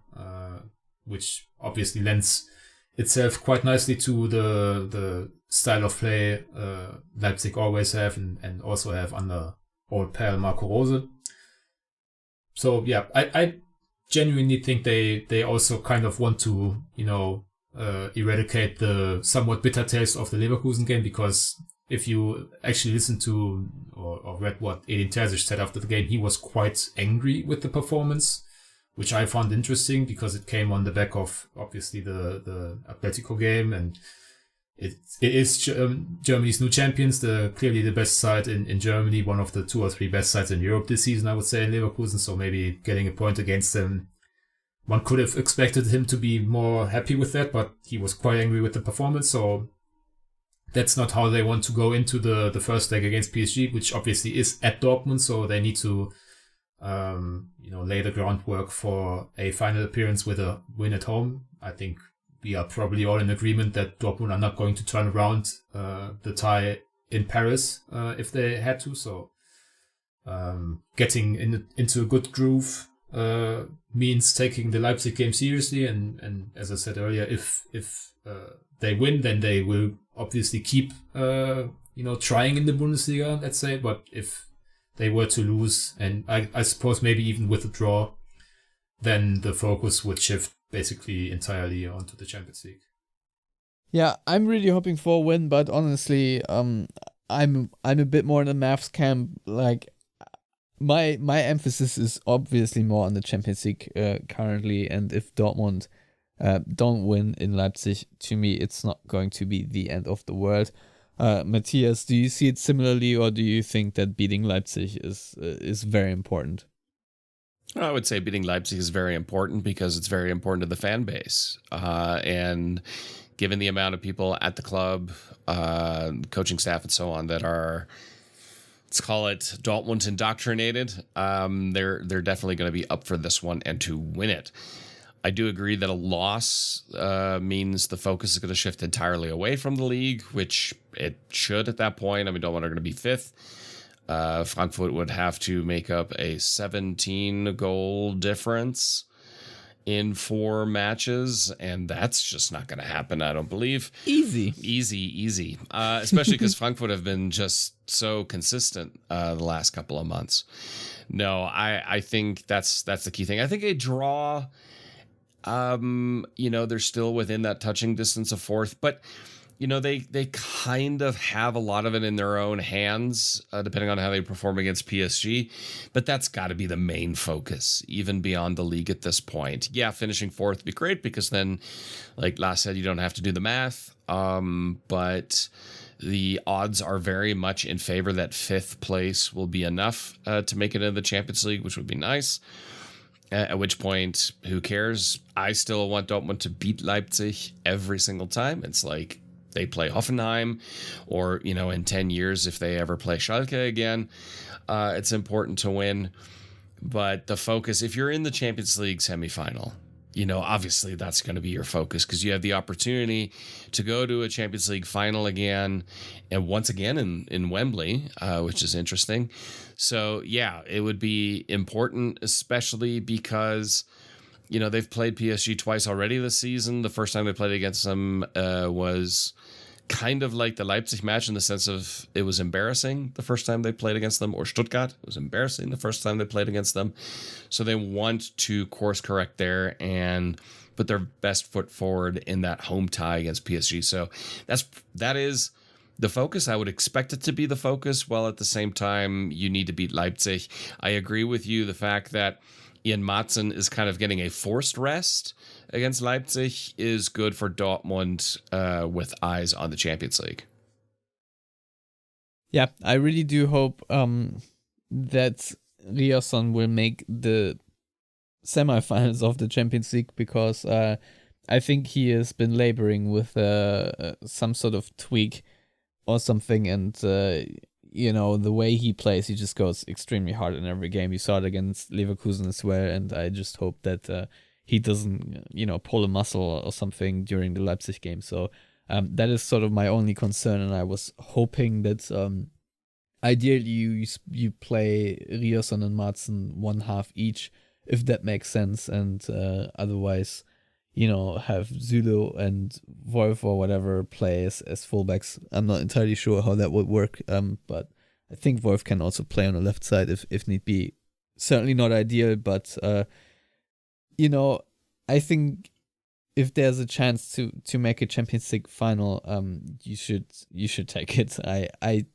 Speaker 5: which obviously lends itself quite nicely to the style of play Leipzig always have and also have under old pal Marco Rose. So yeah, I genuinely think they also kind of want to eradicate the somewhat bitter taste of the Leverkusen game, because if you actually listen to or read what Edin Terzic said after the game, he was quite angry with the performance, which I found interesting because it came on the back of obviously the Atletico game, and it is Germany's new champions, clearly the best side in Germany, one of the 2 or 3 best sides in Europe this season, I would say, in Leverkusen. So maybe getting a point against them, one could have expected him to be more happy with that, but he was quite angry with the performance. So that's not how they want to go into the first leg against PSG, which obviously is at Dortmund. So they need to lay the groundwork for a final appearance with a win at home. I think we are probably all in agreement that Dortmund are not going to turn around the tie in Paris if they had to. So getting into a good groove means taking the Leipzig game seriously. And as I said earlier, if they win, then they will obviously keep trying in the Bundesliga, let's say. But if they were to lose, and I suppose maybe even with a draw, then the focus would shift basically entirely onto the Champions League.
Speaker 3: Yeah, I'm really hoping for a win, but honestly, I'm a bit more in the maths camp. Like, my emphasis is obviously more on the Champions League currently, and if Dortmund don't win in Leipzig, to me, it's not going to be the end of the world. Matthias, do you see it similarly, or do you think that beating Leipzig is very important?
Speaker 6: I would say beating Leipzig is very important because it's very important to the fan base. And given the amount of people at the club, coaching staff and so on that are, let's call it Dortmund indoctrinated, they're definitely going to be up for this one and to win it. I do agree that a loss means the focus is going to shift entirely away from the league, which it should at that point. I mean, Dortmund are going to be 5th. Frankfurt would have to make up a 17-goal difference in 4 matches, and that's just not going to happen, I don't believe.
Speaker 3: Easy.
Speaker 6: Especially because Frankfurt have been just so consistent the last couple of months. No, I think that's the key thing. I think a draw, they're still within that touching distance of 4th, but they kind of have a lot of it in their own hands, depending on how they perform against PSG. But that's got to be the main focus, even beyond the league at this point. Yeah, finishing 4th would be great because then, like Lars said, you don't have to do the math. But the odds are very much in favor that 5th place will be enough to make it into the Champions League, which would be nice. At which point, who cares? I still want Dortmund to beat Leipzig every single time. It's like they play Hoffenheim, or, in 10 years, if they ever play Schalke again, it's important to win. But the focus, if you're in the Champions League semifinal, obviously that's going to be your focus because you have the opportunity to go to a Champions League final again, and once again in Wembley, which is interesting. So, yeah, it would be important, especially because they've played PSG twice already this season. The first time they played against them was kind of like the Leipzig match in the sense of it was embarrassing the first time they played against them, or Stuttgart. It was embarrassing the first time they played against them. So they want to course correct there and put their best foot forward in that home tie against PSG. So that is the focus. I would expect it to be the focus, while at the same time you need to beat Leipzig. I agree with you. The fact that Ian Maatsen is kind of getting a forced rest against Leipzig is good for Dortmund with eyes on the Champions League.
Speaker 3: Yeah, I really do hope that Riasson will make the semifinals of the Champions League, because I think he has been laboring with some sort of tweak or something, and the way he plays, he just goes extremely hard in every game. You saw it against Leverkusen as well, and I just hope that he doesn't, pull a muscle or something during the Leipzig game. So that is sort of my only concern, and I was hoping that ideally you play Riasson and Maatsen one half each, if that makes sense, and otherwise, have Zulu and Wolf or whatever play as fullbacks. I'm not entirely sure how that would work, but I think Wolf can also play on the left side if need be. Certainly not ideal, but I think if there's a chance to make a Champions League final, you should take it. I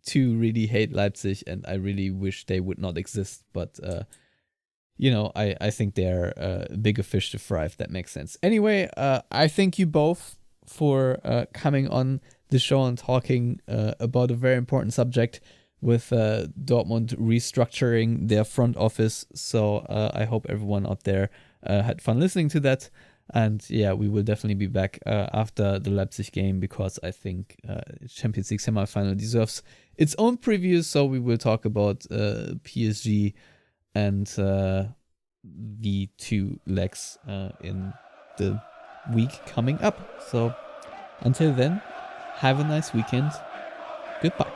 Speaker 3: too really hate Leipzig, and I really wish they would not exist, but I think they're bigger fish to fry, if that makes sense. Anyway, I thank you both for coming on the show and talking about a very important subject with Dortmund restructuring their front office. So I hope everyone out there had fun listening to that. And yeah, we will definitely be back after the Leipzig game, because I think Champions League semifinal deserves its own preview. So we will talk about PSG and the 2 legs in the week coming up. So until then, have a nice weekend. Goodbye.